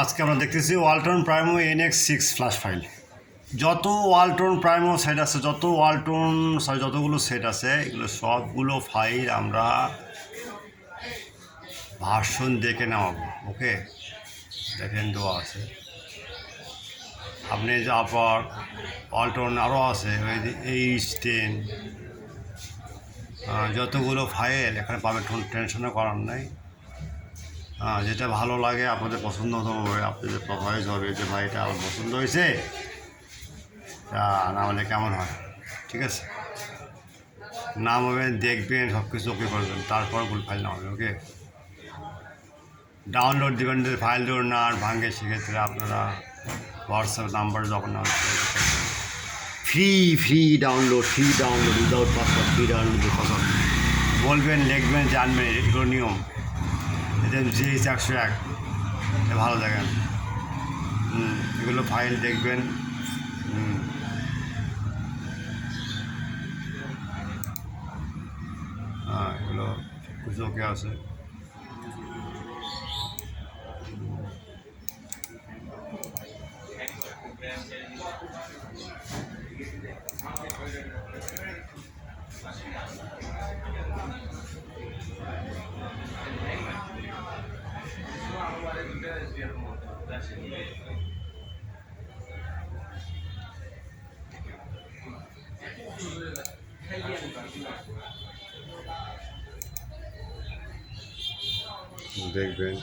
আজকে আমরা দেখতেছি ওয়ালটন প্রাইমো NX6 ফ্ল্যাশ ফাইল। যত ওয়ালটন প্রাইমো সেট আছে, যতগুলো সেট আছে, এগুলো সবগুলো ফাইল আমরা ভার্সন দেখে নেওয়াবো। ওকে, দেখেন দেওয়া আছে। আপনি যা পর ওয়ালটন আরও আছে, H10, যতগুলো ফাইল এখানে পাবেন, টেনশনও করার নাই। যেটা ভালো লাগে আপনাদের পছন্দ হবে, আপনাদের চয়েস হবে যে ভাই এটা আমার পছন্দ হয়েছে, তা না হলে কেমন হয়। ঠিক আছে, নামাবেন, দেখবেন, সব কিছু ওকে করবেন, তারপর ফুল ফাইল নামাবেন। ওকে, ডাউনলোড দেবেন। ফাইল ধরুন না আর ভাঙে, সেক্ষেত্রে আপনারা হোয়াটসঅ্যাপ নাম্বার যখন free download without password, free download password বলবেন, লিখবেন, জানবেন, এগুলো নিয়ম। এদের GH101 ভালো দেখেন, এগুলো ফাইল দেখবেন। এগুলো কিছু ওকে আছে। দেখবেন